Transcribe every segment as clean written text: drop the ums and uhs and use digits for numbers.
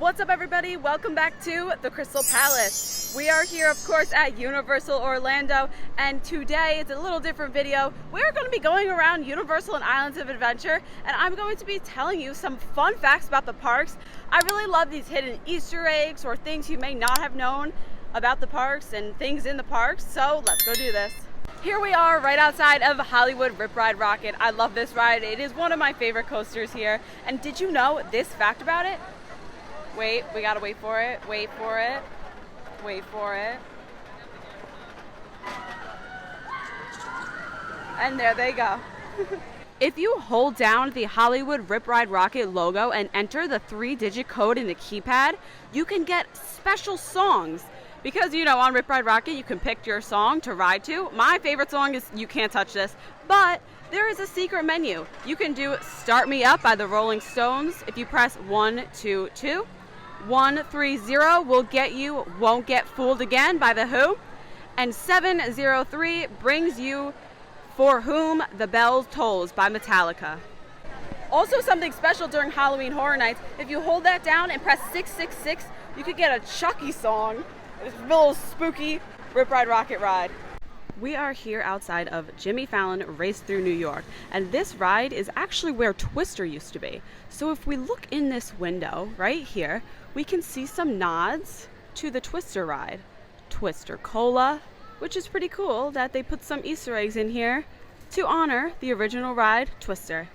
What's up, everybody? Welcome back to the Krystal Palace. We are here, of course, at Universal Orlando, and today it's a little different video. We're going to be going around Universal and Islands of Adventure, and I'm going to be telling you some fun facts about the parks. I really love these hidden Easter eggs or things you may not have known about the parks and things in the parks, so let's go do this. Here we are right outside of Hollywood Rip Ride Rocket. I love this ride. It is one of my favorite coasters here. And did you know this fact about it? Wait, we gotta wait for it, wait for it, wait for it. And there they go. If you hold down the Hollywood Rip Ride Rocket logo and enter the 3-digit code in the keypad, you can get special songs. Because, you know, on Rip Ride Rocket, you can pick your song to ride to. My favorite song is You Can't Touch This, but there is a secret menu. You can do Start Me Up by the Rolling Stones. If you press 122, 130 will get you Won't Get Fooled Again by The Who, and 703 brings you For Whom the Bell Tolls by Metallica. Also, something special during Halloween Horror Nights, if you hold that down and press 666, you could get a Chucky song. It's a little spooky Rip Ride Rocket ride. We are here outside of Jimmy Fallon Race Through New York, and this ride is actually where Twister used to be. So if we look in this window right here, we can see some nods to the Twister ride. Twister Cola, which is pretty cool that they put some Easter eggs in here to honor the original ride, Twister.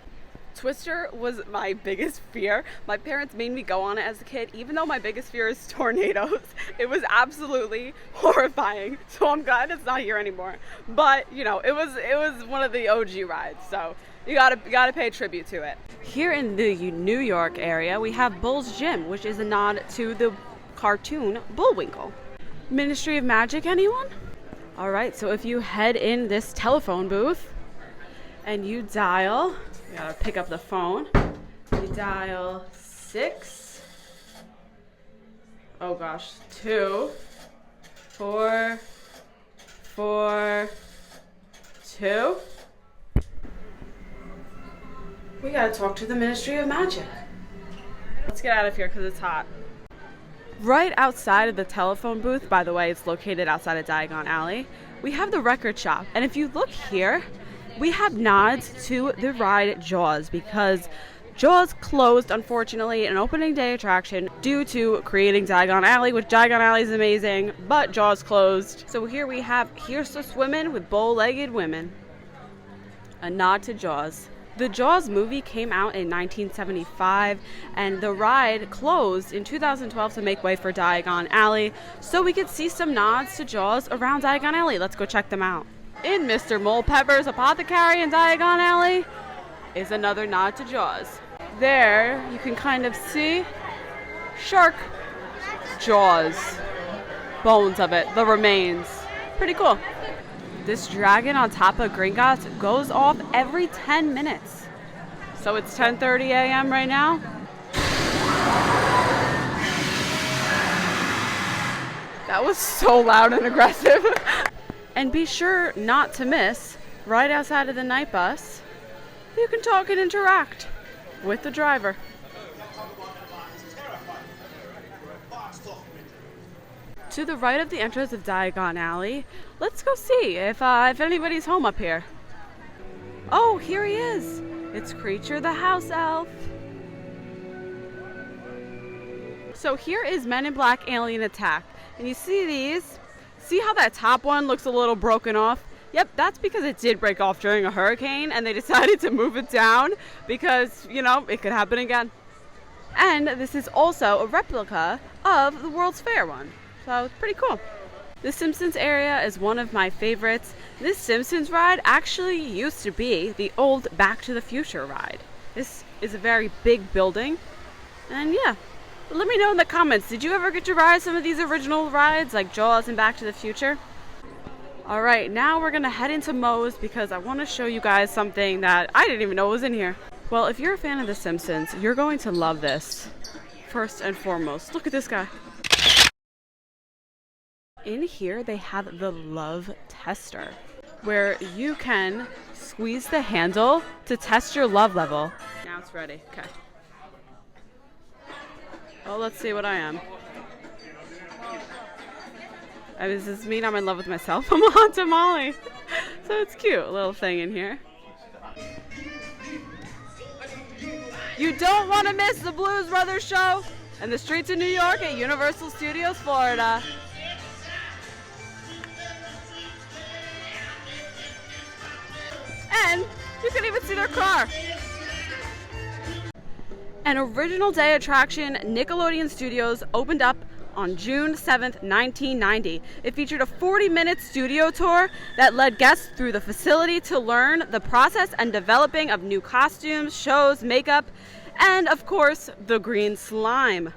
Twister was my biggest fear. My parents made me go on it as a kid, even though my biggest fear is tornadoes. It was absolutely horrifying. So I'm glad it's not here anymore. But, you know, it was one of the OG rides, so you gotta pay tribute to it. Here in the New York area, we have Bull's Gym, which is a nod to the cartoon Bullwinkle. Ministry of Magic, anyone? All right, so if you head in this telephone booth and you dial, you gotta pick up the phone. You dial 6. Oh gosh, 2, 4, 4, 2. We gotta talk to the Ministry of Magic. Let's get out of here because it's hot. Right outside of the telephone booth, by the way, it's located outside of Diagon Alley, we have the record shop. And if you look here, we have nods to the ride Jaws, because Jaws closed, unfortunately, an opening day attraction due to creating Diagon Alley, which Diagon Alley is amazing, but Jaws closed. So here we have Here's to Swimming with Bow-Legged Women, a nod to Jaws. The Jaws movie came out in 1975, and the ride closed in 2012 to make way for Diagon Alley, so we could see some nods to Jaws around Diagon Alley. Let's go check them out. In Mr. Mole Pepper's Apothecary in Diagon Alley is another nod to Jaws. There you can kind of see shark jaws, bones of it, the remains. Pretty cool. This dragon on top of Gringotts goes off every 10 minutes. So it's 10:30 a.m. right now. That was so loud and aggressive. And be sure not to miss, right outside of the night bus, you can talk and interact with the driver. To the right of the entrance of Diagon Alley, let's go see if anybody's home up here. Oh, here he is. It's Creature the House Elf. So here is Men in Black Alien Attack. And you see these? See how that top one looks a little broken off? Yep, that's because it did break off during a hurricane and they decided to move it down because, you know, it could happen again. And this is also a replica of the World's Fair one. So it's pretty cool. The Simpsons area is one of my favorites. This Simpsons ride actually used to be the old Back to the Future ride. This is a very big building. And yeah, let me know in the comments, did you ever get to ride some of these original rides like Jaws and Back to the Future? All right, now we're gonna head into Moe's because I wanna show you guys something that I didn't even know was in here. Well, if you're a fan of The Simpsons, you're going to love this. First and foremost, look at this guy. In here, they have the love tester, where you can squeeze the handle to test your love level. Now it's ready. Okay. Well, let's see what I am. Does this mean I'm in love with myself? I'm a hot tamale. So it's cute, a little thing in here. You don't want to miss the Blues Brothers show and the streets of New York at Universal Studios, Florida. And you can even see their car. An original day attraction, Nickelodeon Studios, opened up on June 7th, 1990. It featured a 40-minute studio tour that led guests through the facility to learn the process and developing of new costumes, shows, makeup, and of course, the green slime.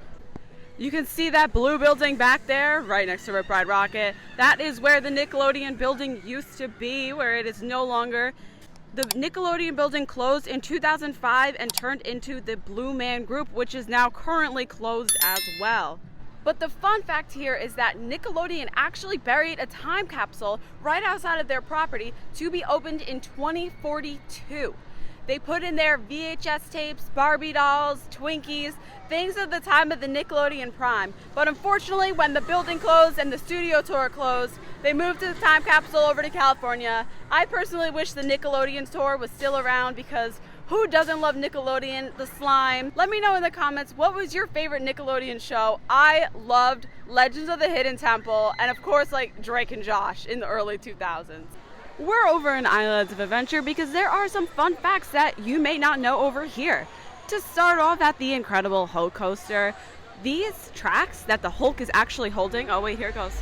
You can see that blue building back there, right next to Rip Ride Rocket. That is where the Nickelodeon building used to be, where it is no longer. The Nickelodeon building closed in 2005 and turned into the Blue Man Group, which is now currently closed as well. But the fun fact here is that Nickelodeon actually buried a time capsule right outside of their property to be opened in 2042. They put in there VHS tapes, Barbie dolls, Twinkies, things of the time of the Nickelodeon prime. But unfortunately, when the building closed and the studio tour closed, they moved the time capsule over to California. I personally wish the Nickelodeon tour was still around because who doesn't love Nickelodeon, the slime? Let me know in the comments, what was your favorite Nickelodeon show? I loved Legends of the Hidden Temple and of course like Drake and Josh in the early 2000s. We're over in Islands of Adventure because there are some fun facts that you may not know over here. To start off at the incredible Hulk coaster, these tracks that the Hulk is actually holding, oh wait, here it goes.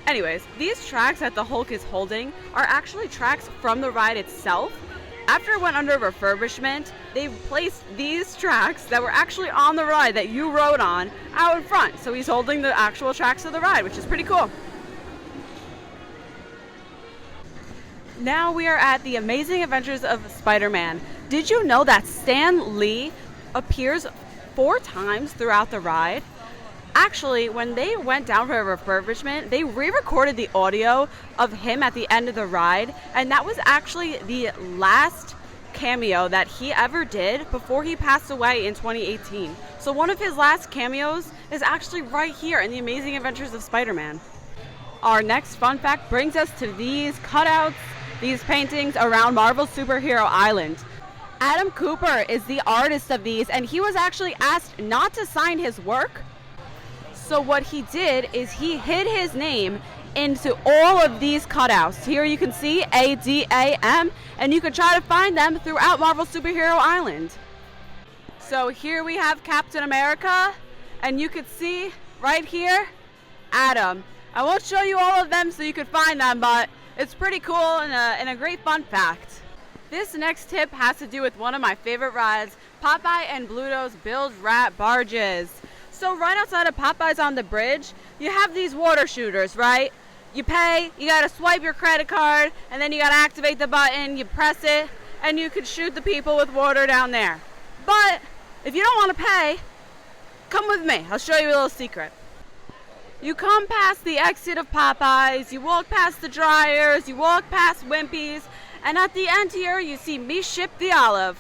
Anyways, these tracks that the Hulk is holding are actually tracks from the ride itself. After it went under refurbishment, they placed these tracks that were actually on the ride that you rode on out in front. So he's holding the actual tracks of the ride, which is pretty cool. Now we are at the Amazing Adventures of Spider-Man. Did you know that Stan Lee appears 4 times throughout the ride? Actually, when they went down for a refurbishment, they re-recorded the audio of him at the end of the ride, and that was actually the last cameo that he ever did before he passed away in 2018. So one of his last cameos is actually right here in The Amazing Adventures of Spider-Man. Our next fun fact brings us to these cutouts, these paintings around Marvel Superhero Island. Adam Cooper is the artist of these, and he was actually asked not to sign his work. So what he did is he hid his name into all of these cutouts. Here you can see ADAM, and you can try to find them throughout Marvel Superhero Island. So here we have Captain America, and you can see right here, Adam. I won't show you all of them so you can find them, but it's pretty cool and a great fun fact. This next tip has to do with one of my favorite rides, Popeye and Bluto's Build Rat Barges. So right outside of Popeye's on the bridge, you have these water shooters, right? You pay, you gotta swipe your credit card, and then you gotta activate the button, you press it, and you can shoot the people with water down there. But if you don't wanna pay, come with me, I'll show you a little secret. You come past the exit of Popeye's, you walk past the dryers, you walk past Wimpy's, and at the end here, you see Me Ship the Olive.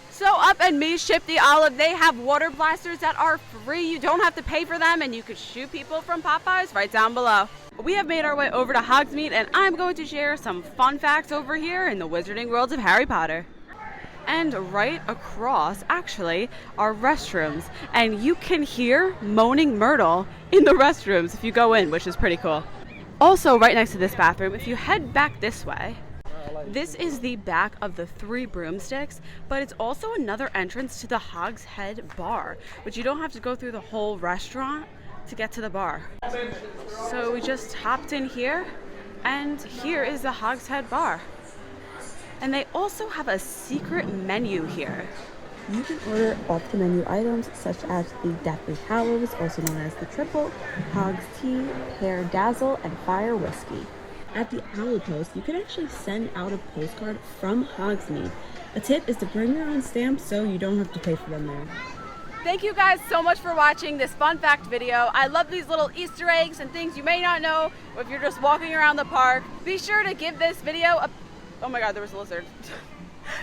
So up at Me Ship the Olive, they have water blasters that are free. You don't have to pay for them, and you can shoot people from Popeyes right down below. We have made our way over to Hogsmeade, and I'm going to share some fun facts over here in the Wizarding Worlds of Harry Potter. And right across, actually, are restrooms. And you can hear Moaning Myrtle in the restrooms if you go in, which is pretty cool. Also, right next to this bathroom, if you head back this way, this is the back of the 3 broomsticks, but it's also another entrance to the Hogshead Bar, which you don't have to go through the whole restaurant to get to the bar. So we just hopped in here, and here is the Hogshead Bar. And they also have a secret menu here. You can order off-the-menu items such as the Deathly Hallows, also known as the Triple, Hogs Tea, Pear Dazzle, and Fire Whiskey. At the Owl Post, you can actually send out a postcard from Hogsmeade. A tip is to bring your own stamps so you don't have to pay for them there. Thank you guys so much for watching this fun fact video. I love these little Easter eggs and things you may not know if you're just walking around the park. Be sure to give this video a... Oh my god, there was a lizard.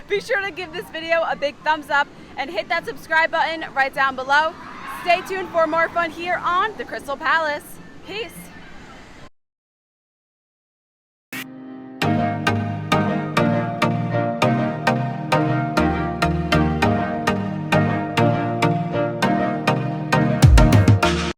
Be sure to give this video a big thumbs up and hit that subscribe button right down below. Stay tuned for more fun here on the Krystal Palace. Peace.